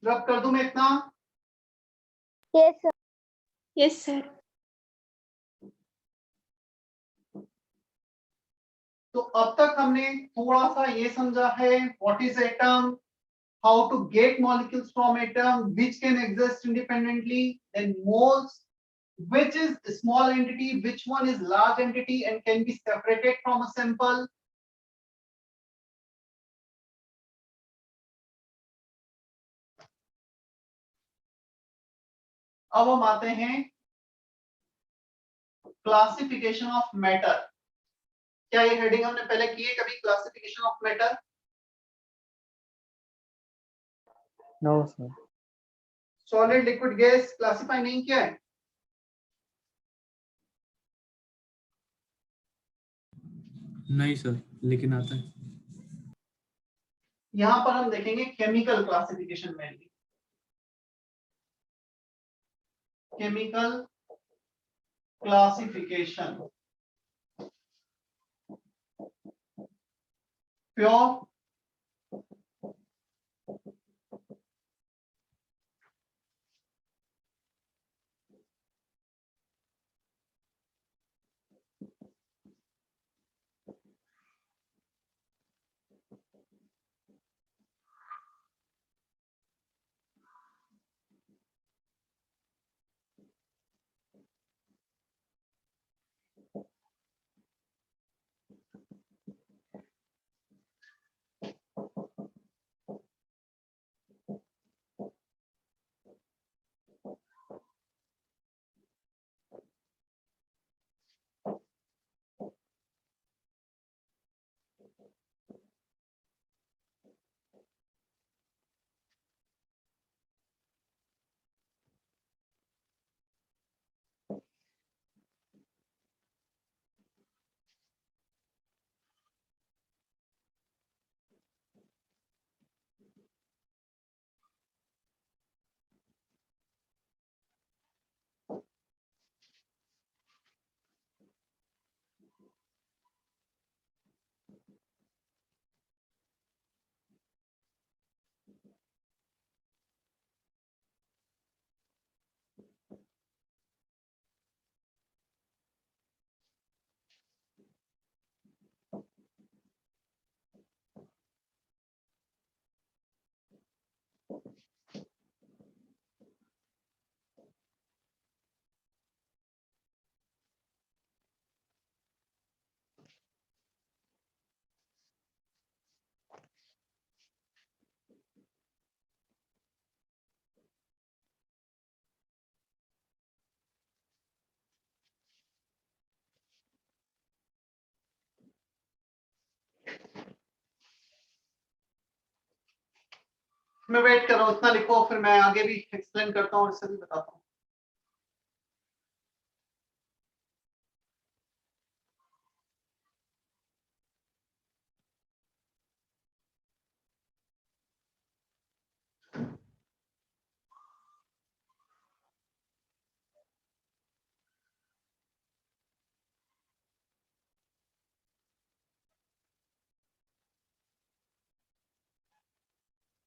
रब कर दूं मैं इतना? Yes sir. Yes sir. तो अब तक हमने थोड़ा सा ये समझा है what is atom, how to get molecules from atom which can exist independently, then moles, which is small entity, which one is large entity and can be separated from a sample. अब हम आते हैं classification of matter. क्या ये heading हमने पहले की है कभी, classification of matter? No sir. Solid liquid gas classify नहीं किया है? नहीं सर, लेकिन आता है। यहां पर हम देखेंगे chemical classification mainly, chemical classification, pure, मैं वेट कर रहा हूं, इतना लिखो फिर मैं आगे भी एक्सप्लेन करता हूं और इससे भी बताता हूं।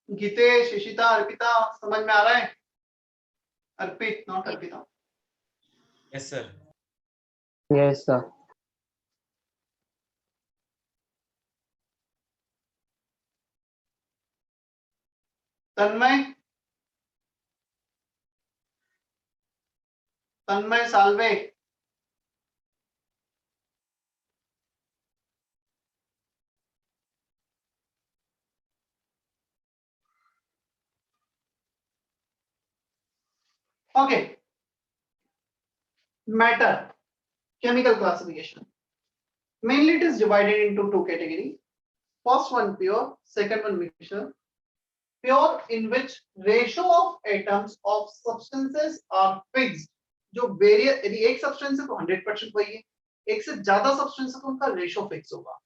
गीतेश, इशिता, अर्पिता, समझ में आ रहा है? Arpit, not Arpita. Yes sir. Yes sir. Tanmay, Tanmay Salve, okay. Matter, chemical classification, mainly it is divided into two categories. First one pure, second one mixture. Pure in which ratio of atoms of substances are fixed, जो variate, यदि एक substance है तो 100% वही है, एक से ज्यादा सब्सटेंस है तो उनका रेशो फिक्स होगा।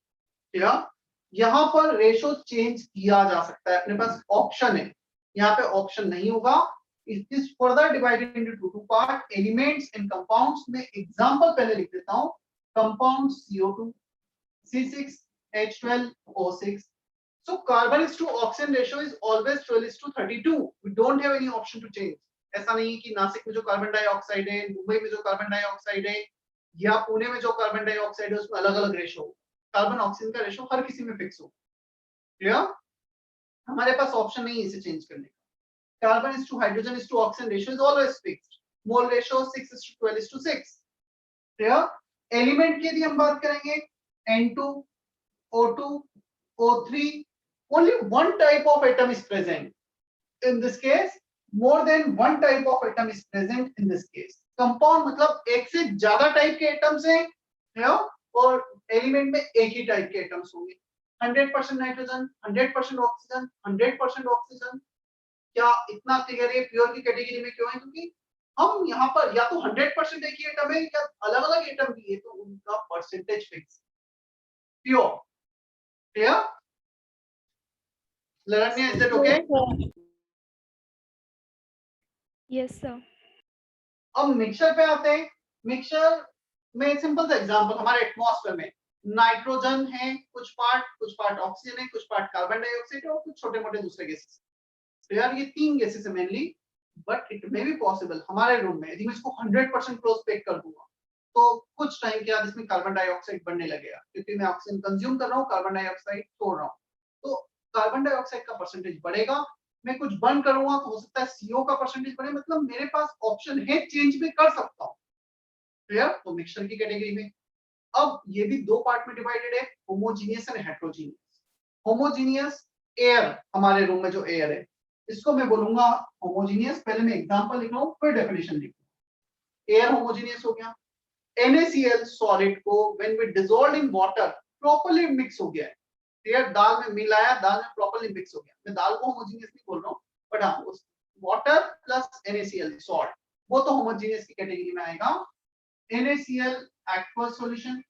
ठीक है, यहाँ पर रेशो चेंज किया जा सकता है, अपने पास ऑप्शन है, यहाँ पे ऑप्शन नहीं होगा। It is further divided into two part, elements and compounds में एग्जांपल पहले लिख देता हूँ। Compound CO2, C6H12O6, So carbon is to oxygen ratio is always 12:32. We don't have any option to change. ऐसा नहीं है कि नासिक में जो कार्बन डाइऑक्साइड है, मुंबई में जो कार्बन डाइऑक्साइड है, या पुणे में जो कार्बन डाइऑक्साइड है उसमें अलग अलग रेशो हो। कार्बन ऑक्सीजन का रेशो हर किसी में फिक्स हो। क्लियर? हमारे पास ऑप्शन नहीं है इसे चेंज करने का। Carbon is to hydrogen is to oxygen ratio is always fixed. Mole ratio 6:12:6। Clear? Element की यदि हम बात करेंगे N2, O2, O3, only one type of atom is present. In this case, more than one type of atom is present in this case. Compound मतलब एक से ज्यादा type के एटम्स हैं, और एलिमेंट में एक ही टाइप के एटम्स होंगे। 100% नाइट्रोजन, 100% ऑक्सीजन, 100% ऑक्सीजन। क्या इतना क्लियर है? प्योर की कैटेगरी में क्यों है? क्योंकि हम यहाँ पर या तो 100% एक ही एटम है या अलग अलग एटम भी है, तो उनका percentage fix pure. Clear? Laranya, is that okay? Yes, sir. अब मिक्सचर पे आते हैं। मिक्सचर में सिंपल सा एग्जांपल, हमारे एटमॉस्फेयर में नाइट्रोजन है, कुछ पार्ट ऑक्सीजन है, कुछ पार्ट कार्बन डाइऑक्साइड है और कुछ छोटे मोटे दूसरे गैसेस। तो यार ये 3 गैसेस है mainly, but it may be possible हमारे रूम में यदि मैं इसको 100% क्लोज पैक कर दूंगा तो कुछ टाइम के बाद इसमें कार्बन डाइऑक्साइड बनने लगेगा, क्योंकि मैं ऑक्सीजन कंज्यूम कर रहा हूँ, कार्बन डाइऑक्साइड छोड़ रहा हूँ, तो कार्बन डाइऑक्साइड का परसेंटेज बढ़ेगा। मैं कुछ बर्न करूंगा तो हो सकता है CO का परसेंटेज बढ़े, मतलब मेरे पास ऑप्शन है, चेंज भी कर सकता हूँ। क्लियर? तो मिक्सचर की कैटेगरी में अब ये भी 2 पार्ट में डिवाइडेड है, homogeneous and heterogeneous. Homogeneous air, हमारे रूम में जो एयर है इसको मैं बोलूंगा होमोजीनियस। पहले मैं एग्जांपल लिख रहा हूँ फिर डेफिनेशन लिखूंगा। एयर होमोजीनियस हो गया। NaCl सॉलिड को when we dissolve in water properly mix हो गया है। यार दाल में मिलाया, दाल में प्रॉपर्ली मिक्स हो गया। मैं दाल को होमोजीनियस नहीं बोल रहा हूँ, बट हाँ उस वाटर प्लस NaCl सॉल्ट वो तो होमोजीनियस की कैटेगरी में आएगा। NaCl एक्वस सॉल्यूशन,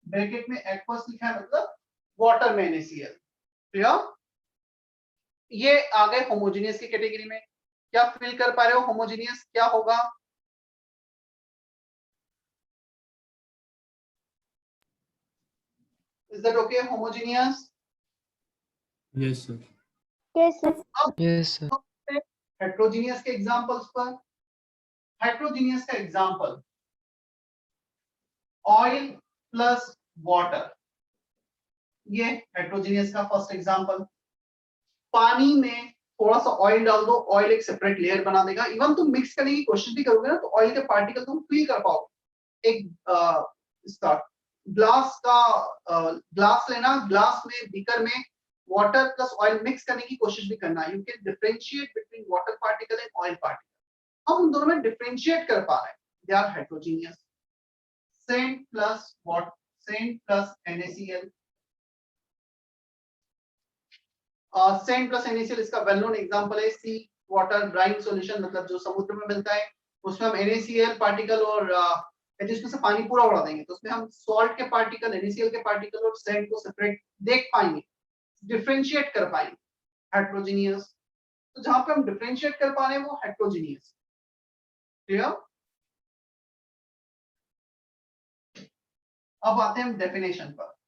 ब्रैकेट में एक्वस लिखा है मतलब वाटर में NaCl। क्लियर? ये आ गए होमोजीनियस की कैटेगरी में। क्या फील कर पा रहे हो होमोजीनियस क्या होगा? Is that okay? Homogeneous? Yes, sir. Yes, sir. Yes, sir. Heterogeneous के एग्जांपल्स पर। हेट्रोजीनियस का एग्जांपल ऑयल प्लस वाटर, ये हेट्रोजीनियस का फर्स्ट एग्जांपल। पानी में थोड़ा सा ऑयल डाल दो, ऑयल एक सेपरेट लेयर बना देगा। इवन तुम मिक्स करने की कोशिश भी करोगे ना तो ऑयल के पार्टिकल तुम फील कर पाओगे। एक इसका ग्लास लेना, ग्लास में बीकर में वाटर प्लस ऑयल मिक्स करने की कोशिश भी करना। You can differentiate between water particle and oil particle. हम उन दोनों में डिफरेंशिएट कर पा रहे हैं। They are heterogeneous. Sand plus NaCl, sand plus NaCl इसका वेल नोन एग्जांपल है सी वाटर ब्राइन सॉल्यूशन, मतलब जो समुद्र में मिलता है उसमें हम NaCl पार्टिकल और यदि उसमें से पानी पूरा उड़ा देंगे तो उसमें हम सॉल्ट के पार्टिकल, NaCl के पार्टिकल और सेंट को सेपरेट देख पाएंगे, डिफरेंशिएट कर पाएंगे। हेट्रोजीनियस, तो जहां पे हम डिफरेंशिएट कर पा रहे हैं वो हेट्रोजीनियस। क्लियर? अब आते हैं डेफिनेशन पर।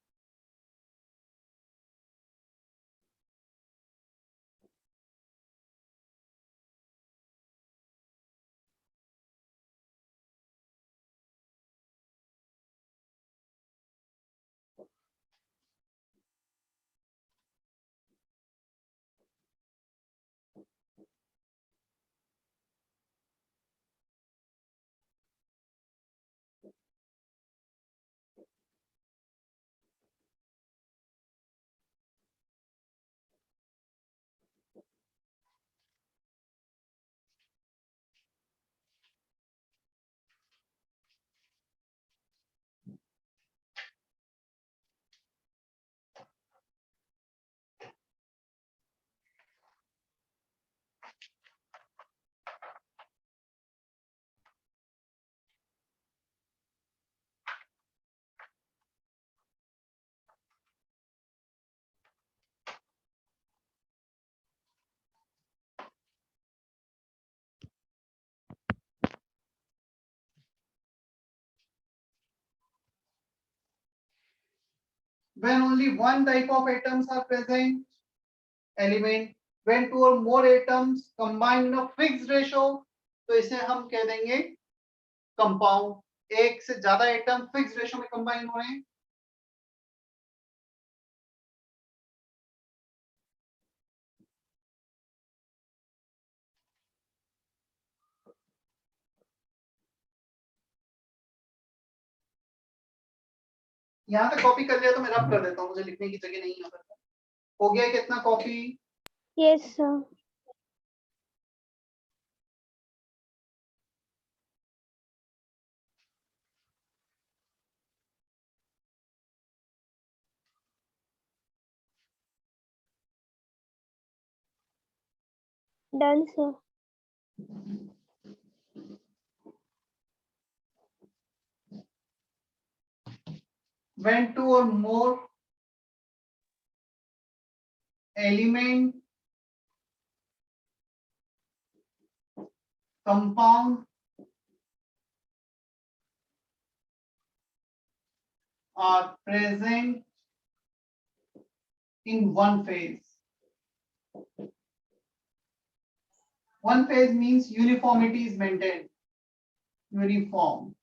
When only one type of atoms are present, element when two or more atoms combine in a fixed ratio, तो इसे हम कह देंगे कंपाउंड। एक से ज्यादा एटम फिक्स्ड रेशो में कंबाइन हो रहे हैं। यहाँ तक कॉपी कर लिया तो मैं रब कर देता हूँ, मुझे लिखने की जगह नहीं यहाँ पर। हो गया कितना copy? Yes, sir. Done, sir. When two or more element compound are present in one phase. One phase means uniformity is maintained. Uniform.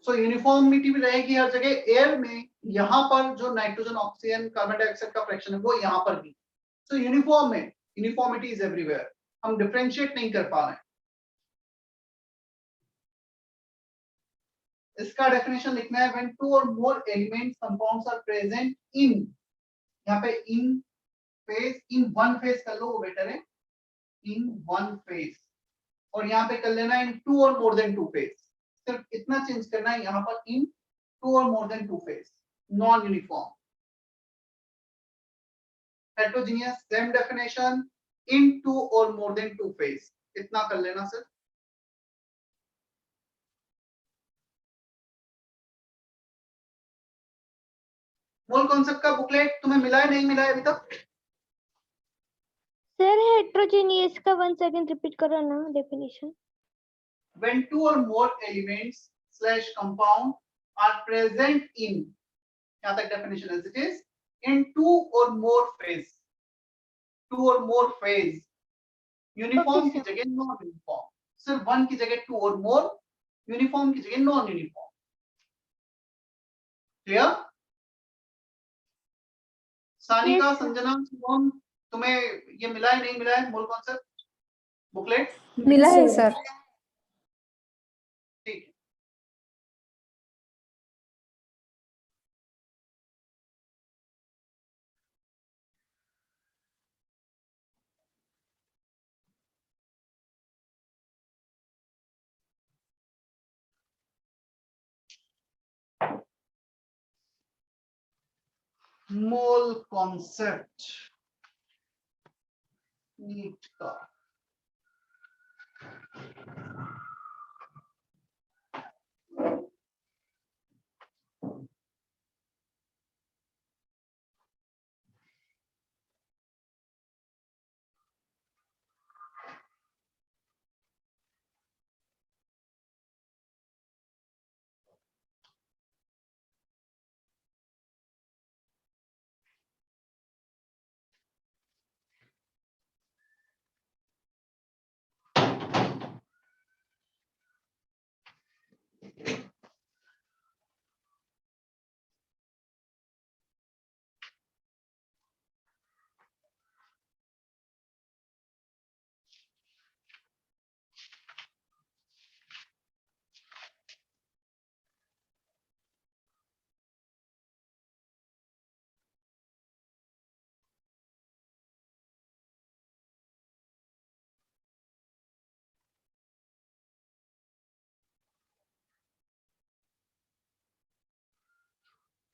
So uniformity भी रहेगी हर जगह। एयर में यहाँ पर जो नाइट्रोजन ऑक्सीजन कार्बन डाइऑक्साइड का फ्रैक्शन है वो यहाँ पर भी। So यूनिफॉर्म है, यूनिफॉर्मिटी इज एवरीवेयर। हम डिफरेंशिएट नहीं कर पा रहे हैं। इसका डेफिनेशन लिखना है when two or more elements compounds are present in, यहाँ पे in phase, in one phase कर लो वो बेटर है, इन वन फेज। और यहाँ पे कर लेना इन two or more than two phase, सिर्फ इतना चेंज करना है यहाँ पर, in two or more than two phase, non uniform. Heterogeneous same definition, in two or more than two phase, इतना कर लेना सिर्फ। मोल कॉन्सेप्ट का बुकलेट तुम्हें मिला है, नहीं मिला है अभी तक? Sir, heterogeneous का once again repeat करो ना definition. When two or more elements slash compound are present in, यहाँ तक definition as it is, in two or more phase, two or more phase, uniform Okay, की जगह non uniform, सिर्फ one की जगह to or more, uniform की जगह non uniform. Clear? Sanika, Yes, sir. Sanjana, Shubham, तुम्हें ये मिला है, नहीं मिला है मोल कॉन्सेप्ट बुकलेट? मिला है सर। ठीक है। मोल कॉन्सेप्ट नीट का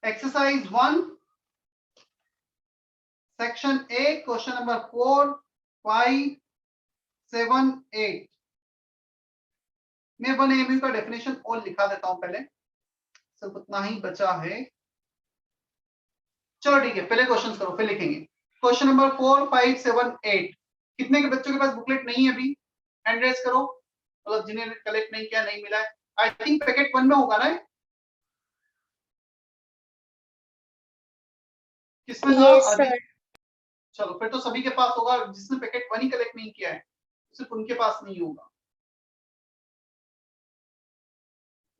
Exercise 1, section A, question number 4, 5, 7, 8 मैं 1 AMU का डेफिनेशन और लिखा देता हूं पहले, सिर्फ उतना ही बचा है। चलो ठीक है, पहले क्वेश्चन करो फिर लिखेंगे। क्वेश्चन नंबर 4, 5, 7, 8 कितने के बच्चों के पास बुकलेट नहीं है अभी? हैंड रेज करो, मतलब जिन्हें कलेक्ट नहीं किया, नहीं मिला है। आई थिंक पैकेट 1 में होगा ना? किसमें था? Yes, sir. चलो फिर तो सभी के पास होगा, जिसने पैकेट 1 ही कलेक्ट नहीं किया है सिर्फ उनके पास नहीं होगा।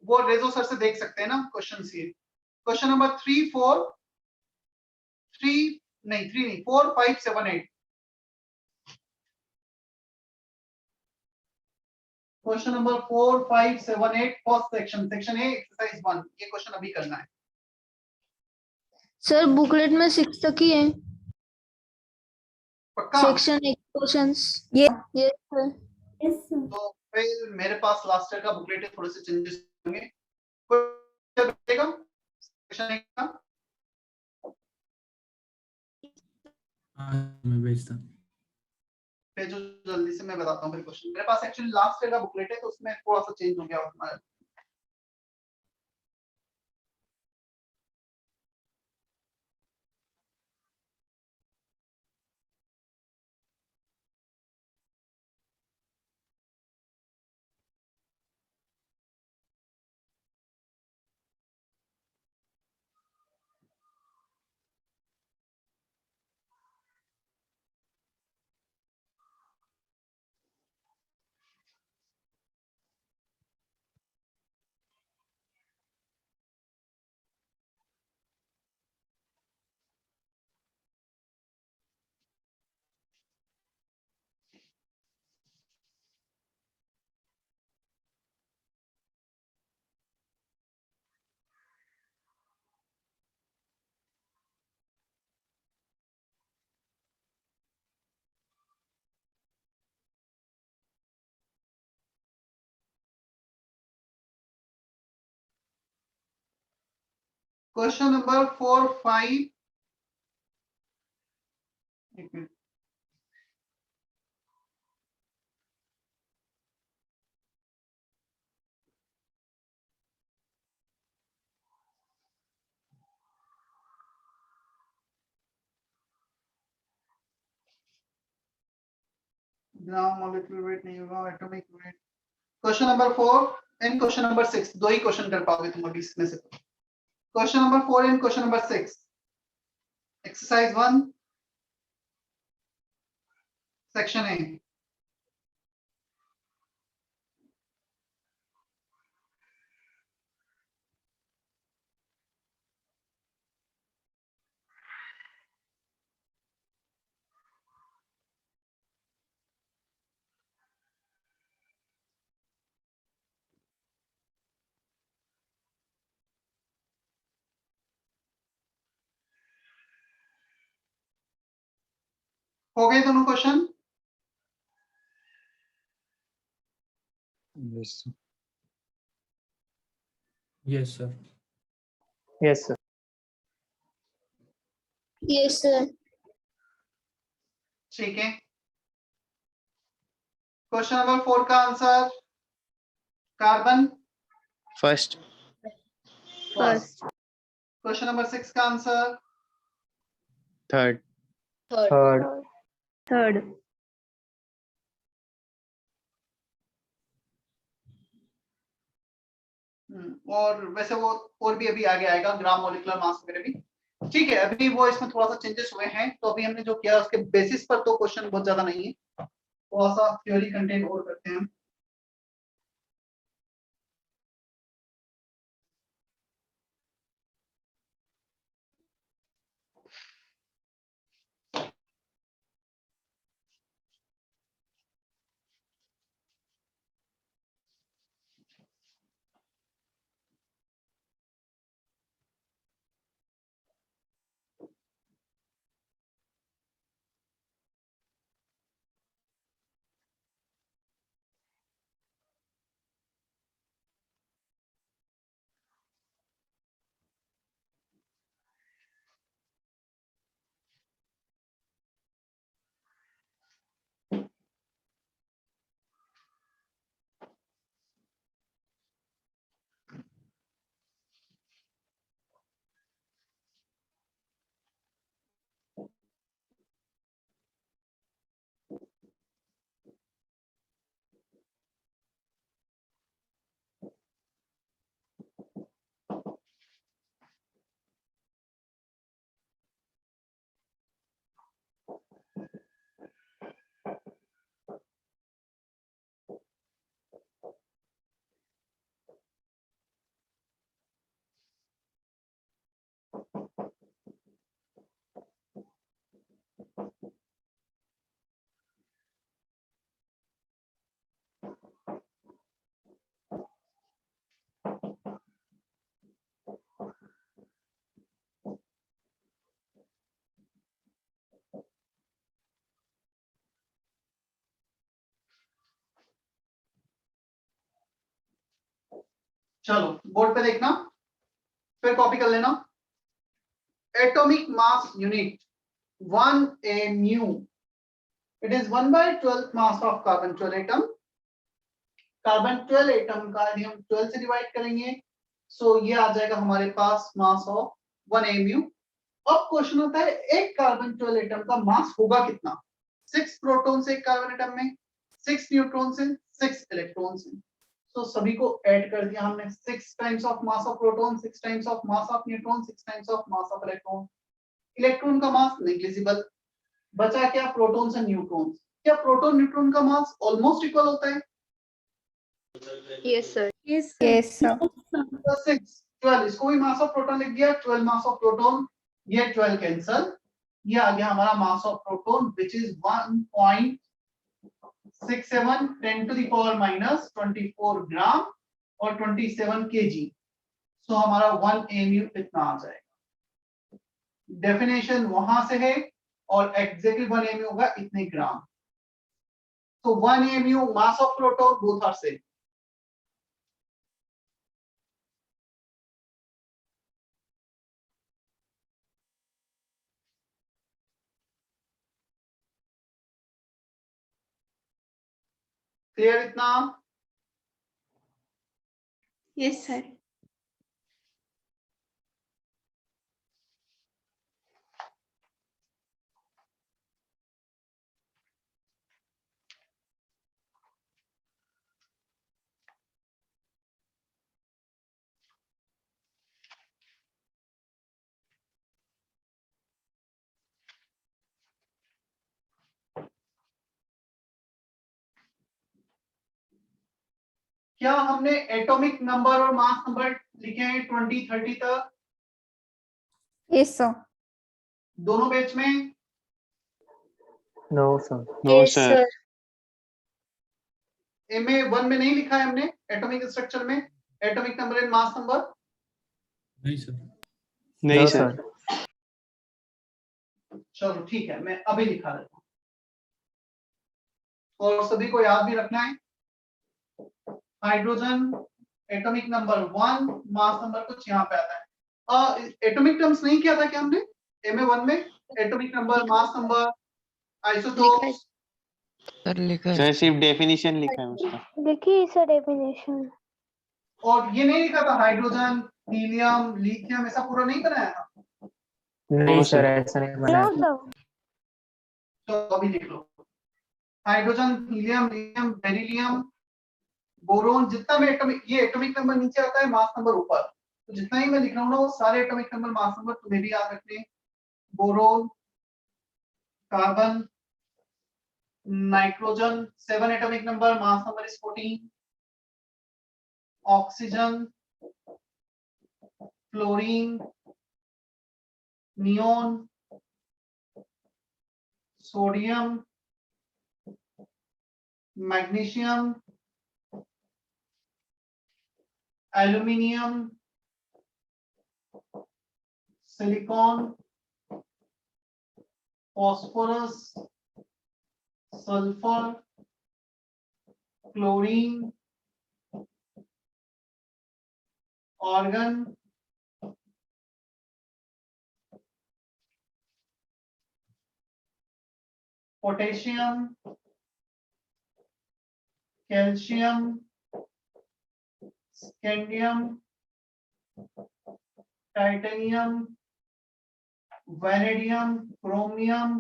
वो रेजो सर से देख सकते हैं ना क्वेश्चन। ये क्वेश्चन नंबर 3 4 3 नहीं 3 नहीं 4 5 7 8। Question number 4 5 7 8 first section, section A exercise 1। ये क्वेश्चन अभी करना है। सर बुकलेट में 6 तक ही है। पक्का? Section 1 questions. ये सर। तो फिर मेरे पास लास्ट ईयर का बुकलेट है, थोड़े से चेंजेस होंगे। सेक्शन ए का हाँ मैं भेजता हूँ। फिर जो जल्दी से मैं बताता हूँ फिर क्वेश्चन। मेरे पास एक्चुअली लास्ट ईयर का बुकलेट है तो उसमें थोड़ा सा चेंज हो गया हमारा। क्वेश्चन नंबर 4 5 एक मिनट। ग्राम मॉलिक्यूलर वेट नहीं होगा, atomic weight. Question number 4 and question number 6 दो ही क्वेश्चन कर पाओगे तुम अभी इसमें से। Question number 4 and question number 6 exercise 1 section A. हो गए दोनों question? Yes, sir. Yes sir. Yes, sir. Yes sir. ठीक है। क्वेश्चन नंबर 4 का answer carbon First. First. Question number 6 का आंसर Third. थर्ड। थर्ड। और वैसे वो और भी अभी आगे आएगा, ग्राम मॉलिक्यूलर मास वगैरह भी। ठीक है, अभी वो इसमें थोड़ा सा चेंजेस हुए हैं, तो अभी हमने जो किया उसके बेसिस पर तो क्वेश्चन बहुत ज्यादा नहीं है, थोड़ा सा थ्योरी कंटेंट और करते हैं हम। चलो बोर्ड पे देखना, फिर कॉपी कर लेना। Atomic mass unit 1 mu, it is 1/12 mass of carbon 12 atom। Carbon 12 atom का यदि हम 12 से डिवाइड करेंगे सो ये आ जाएगा हमारे पास मास ऑफ 1 mu। अब क्वेश्चन होता है एक कार्बन 12 एटम का मास होगा कितना? 6 प्रोटॉन से एक कार्बन एटम में, 6 न्यूट्रॉन से, 6 इलेक्ट्रॉन से। तो सभी को ऐड कर दिया हमने, 6 times of mass of proton, 6 times of mass of neutron, 6 times of mass of electron. Electron का मास नेग्लिजिबल, बचा क्या? Protons and neutrons. क्या प्रोटॉन न्यूट्रॉन का मास ऑलमोस्ट इक्वल होता है? Yes sir. Yes, sir. तो 6 12, इसको भी मास ऑफ प्रोटॉन लिख दिया, 12 मास ऑफ प्रोटॉन, ये 12 कैंसल, ये आ गया हमारा मास of proton which is 1.67 10 to the power minus 24 ग्राम और 27 kg। सो हमारा 1 mu इतना आ जाएगा। डेफिनेशन वहां से है और एग्जैक्टली 1 mu होगा इतने ग्राम। तो 1 mu mass of proton both are same. Clear इतना? Yes, sir. क्या हमने एटॉमिक नंबर और मास नंबर लिखे हैं 20 30 तक Yes, sir. दोनों बैच में? No sir. No sir. MA 1 में नहीं लिखा है हमने एटॉमिक स्ट्रक्चर में atomic number and mass number? नहीं सर। नहीं सर। चलो ठीक है, मैं अभी लिखा देता हूँ और सभी को याद भी रखना है। Hydrogen atomic number 1, mass number कुछ यहाँ पे आता है। एटॉमिक टर्म्स नहीं किया था क्या हमने MA 1 में? Atomic number, mass number, isotopes. Sir लिखा है। सर सिर्फ डेफिनेशन लिखा है उसका। देखिए सर डेफिनेशन। और ये नहीं लिखा था हाइड्रोजन, हीलियम, लिथियम, ऐसा पूरा नहीं बनाया था? नहीं सर, ऐसा नहीं नो बनाया। सर। तो अभी लिख लो, hydrogen, helium, lithium, beryllium, boron. जितना में एटॉमिक, ये एटॉमिक नंबर नीचे आता है, मास नंबर ऊपर। तो जितना ही मैं लिख रहा हूँ ना वो सारे एटॉमिक नंबर, मास नंबर तुम्हें भी याद रखने। Boron, carbon, nitrogen 7 atomic number, mass number is 14। Oxygen, fluorine, neon, sodium, magnesium, aluminium, silicon, phosphorus, sulphur, chlorine, organ, potassium, calcium, scandium, titanium, vanadium, chromium,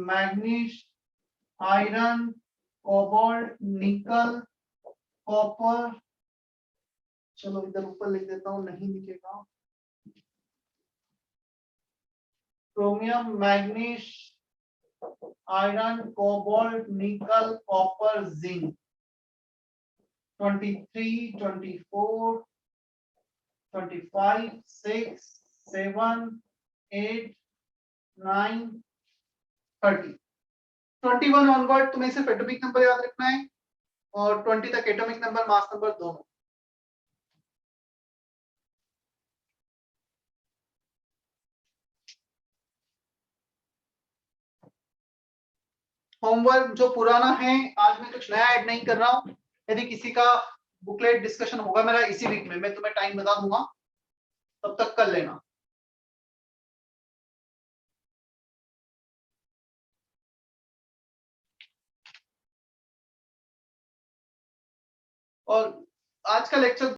manganese, iron, cobalt, निकल, copper. चलो इधर ऊपर लिख देता हूं, नहीं लिखेगा। क्रोमियम, मैग्नीज, आयरन, कोबाल्ट, निकल, कॉपर, जिंक। 23 24 25 6 7 8 9 30। 21 ऑनवर्ड तुम्हें सिर्फ एटॉमिक नंबर याद रखना है और 20 तक एटॉमिक नंबर, मास नंबर दोनों। होमवर्क जो पुराना है, आज मैं कुछ नया ऐड नहीं कर रहा हूं। यदि किसी का बुकलेट डिस्कशन होगा मेरा इसी वीक में, मैं तुम्हें टाइम बता दूंगा, तब तक कर लेना। और आज का लेक्चर